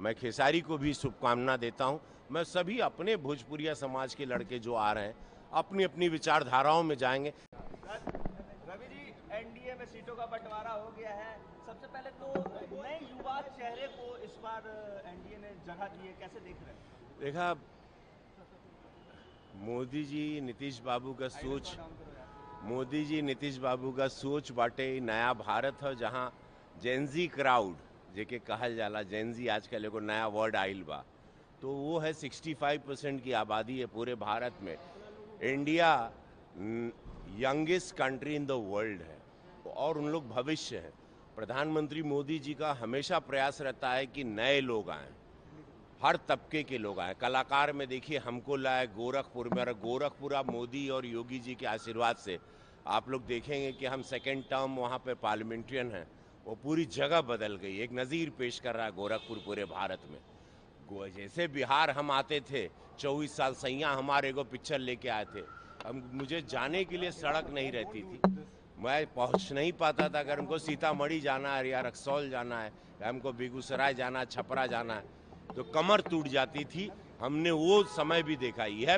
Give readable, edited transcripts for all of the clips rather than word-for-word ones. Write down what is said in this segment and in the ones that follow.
मैं खेसारी को भी शुभकामना देता हूं। मैं सभी अपने भोजपुरिया समाज के लड़के जो आ रहे हैं अपनी अपनी विचारधाराओं में जाएंगे। रवि जी, एनडीए में सीटों का बंटवारा हो गया है। सबसे पहले तो नए युवा चेहरे को इस बार एनडीए ने जगह दी है, कैसे देख रहे हैं? देखा, मोदी जी नीतीश बाबू का सोच बाटे नया भारत है, जहाँ जेनजी क्राउड जेके कहल जाला, जेनजी आजकल एगो नया वर्ड आइल बा, तो वो है 65% की आबादी है पूरे भारत में। India youngest country in the world है और उन लोग भविष्य है। प्रधानमंत्री मोदी जी का हमेशा प्रयास रहता है कि नए लोग आएँ, हर तबके के लोग आए। कलाकार में देखिए हमको लाए गोरखपुर में, और गोरखपुर आप मोदी और योगी जी के आशीर्वाद से आप लोग देखेंगे कि हम सेकेंड टर्म वहाँ पे पार्लियामेंट्रियन हैं, वो पूरी जगह बदल गई, एक नज़ीर पेश कर रहा है गोरखपुर पूरे भारत में। जैसे बिहार हम आते थे 24 साल सैया हमारे को पिक्चर लेके आए थे, मुझे जाने के लिए सड़क नहीं रहती थी, मैं पहुंच नहीं पाता था। अगर हमको सीतामढ़ी जाना है या रक्सौल जाना है या हमको बेगूसराय जाना है, छपरा जाना है, तो कमर टूट जाती थी। हमने वो समय भी देखा। यह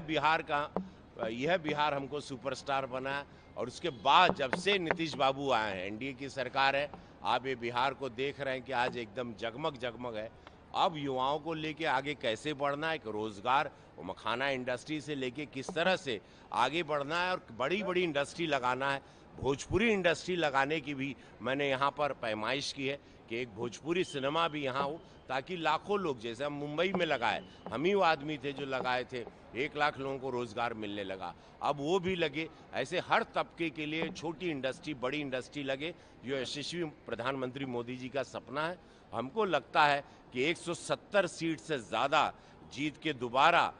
बिहार हमको सुपरस्टार बनाया। और उसके बाद जब से नीतीश बाबू आए हैं, एनडीए की सरकार है, आप ये बिहार को देख रहे हैं कि आज एकदम जगमग जगमग है। अब युवाओं को लेके आगे कैसे बढ़ना है, एक रोजगार मखाना इंडस्ट्री से लेके किस तरह से आगे बढ़ना है और बड़ी बड़ी इंडस्ट्री लगाना है। भोजपुरी इंडस्ट्री लगाने की भी मैंने यहाँ पर पैमाइश की है कि एक भोजपुरी सिनेमा भी यहाँ हो, ताकि लाखों लोग, जैसे हम मुंबई में लगाए, हम ही वो आदमी थे जो लगाए थे, 1 लाख लोगों को रोजगार मिलने लगा, अब वो भी लगे। ऐसे हर तबके के लिए छोटी इंडस्ट्री बड़ी इंडस्ट्री लगे, जो यशस्वी प्रधानमंत्री मोदी जी का सपना है। हमको लगता है कि 170 सीट से ज़्यादा जीत के दोबारा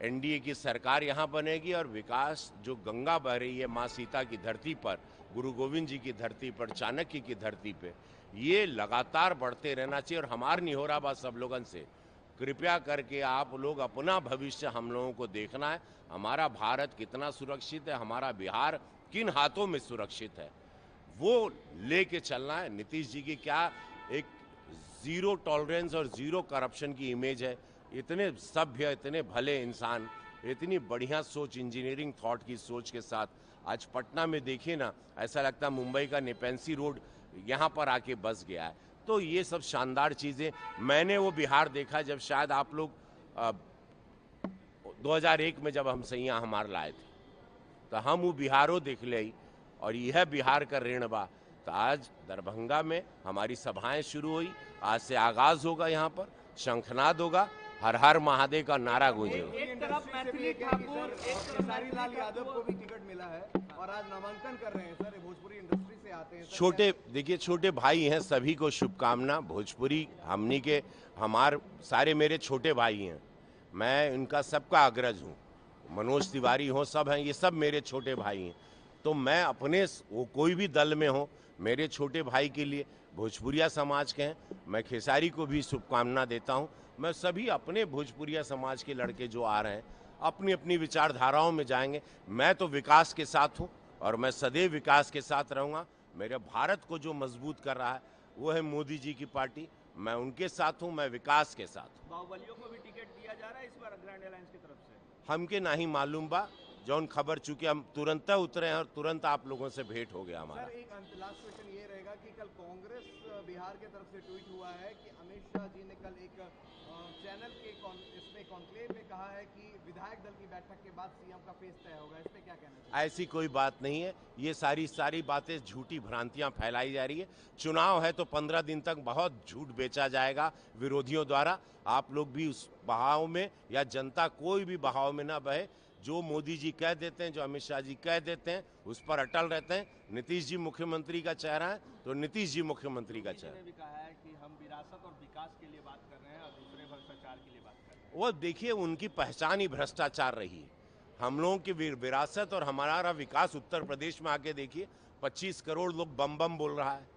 एनडीए की सरकार यहाँ बनेगी और विकास जो गंगा बह रही है माँ सीता की धरती पर, गुरु गोविंद जी की धरती पर, चाणक्य की धरती पे, ये लगातार बढ़ते रहना चाहिए। और हमार निहोरा बा सब लोगन से, कृपया करके आप लोग अपना भविष्य हम लोगों को देखना है। हमारा भारत कितना सुरक्षित है, हमारा बिहार किन हाथों में सुरक्षित है, वो लेके चलना है। नीतीश जी की क्या एक ज़ीरो टॉलरेंस और ज़ीरो करप्शन की इमेज है, इतने सभ्य, इतने भले इंसान, इतनी बढ़िया सोच, इंजीनियरिंग थॉट की सोच के साथ आज पटना में देखिए ना, ऐसा लगता है मुंबई का नेपेंसी रोड यहाँ पर आके बस गया है। तो ये सब शानदार चीज़ें, मैंने वो बिहार देखा जब शायद आप लोग 2001 में जब हम सैया हमार लाए थे, तो हम वो बिहारों देख ले, और यह बिहार का ऋण बा। तो आज दरभंगा में हमारी सभाएं शुरू हुई, आज से आगाज होगा, यहाँ पर शंखनाद होगा, हर हर महादेव का नारा गूंजेगा। एक तरफ मैथिली ठाकुर, खेसारी लाल यादव को भी टिकट मिला है और आज नामांकन कर रहे हैं सर, भोजपुरी इंडस्ट्री से आते हैं सर। देखिए छोटे भाई हैं, सभी को शुभकामना। भोजपुरी हमनी के सारे मेरे छोटे भाई हैं, मैं उनका सबका अग्रज हूँ। मनोज तिवारी हो, सब हैं, ये सब मेरे छोटे भाई हैं। तो मैं अपने वो कोई भी दल में हो, मेरे छोटे भाई के लिए, भोजपुरिया समाज के हैं, मैं खेसारी को भी शुभकामना देता हूं। मैं सभी अपने भोजपुरिया समाज के लड़के जो आ रहे हैं अपनी अपनी विचारधाराओं में जाएंगे। मैं तो विकास के साथ हूं और मैं सदैव विकास के साथ रहूंगा। मेरे भारत को जो मजबूत कर रहा है वो है मोदी जी की पार्टी, मैं उनके साथ हूं, मैं विकास के साथ हूं। बाहुबलियों को भी टिकट दिया जा रहा है इस बार ग्रैंड अलायंस की तरफ से? हमके नहीं मालूम बा, जौन खबर चूंकि हम तुरंत उतरे हैं और तुरंत आप लोगों से भेंट हो गया हमारा। सर एक लास्ट क्वेश्चन ये रहेगा कि कल कांग्रेस बिहार की तरफ से ट्वीट हुआ है कि अमित शाह जी ने कल एक चैनल के इसमें कॉन्क्लेव में कहा है कि विधायक दल की बैठक के बाद सीएम का फेस तय होगा, इस पे क्या कहना चाहिए? ऐसी कोई बात नहीं है, ये सारी बातें झूठी भ्रांतियां फैलाई जा रही है। चुनाव है तो 15 दिन तक बहुत झूठ बेचा जाएगा विरोधियों द्वारा। आप लोग भी उस बहाव में, या जनता कोई भी बहाव में ना बहे। जो मोदी जी कह देते हैं, जो अमित शाह जी कह देते हैं, उस पर अटल रहते हैं। नीतीश जी मुख्यमंत्री का चेहरा है तो नीतीश जी मुख्यमंत्री का चेहरा। भी कहा है कि हम विरासत और विकास के लिए बात कर रहे हैं और दूसरे भ्रष्टाचार के लिए बात कर रहे हैं। वो देखिए, उनकी पहचान ही भ्रष्टाचार रही है। हम लोगों की विरासत और हमारा विकास उत्तर प्रदेश में आके देखिए, 25 करोड़ लोग बम बम बोल रहा है।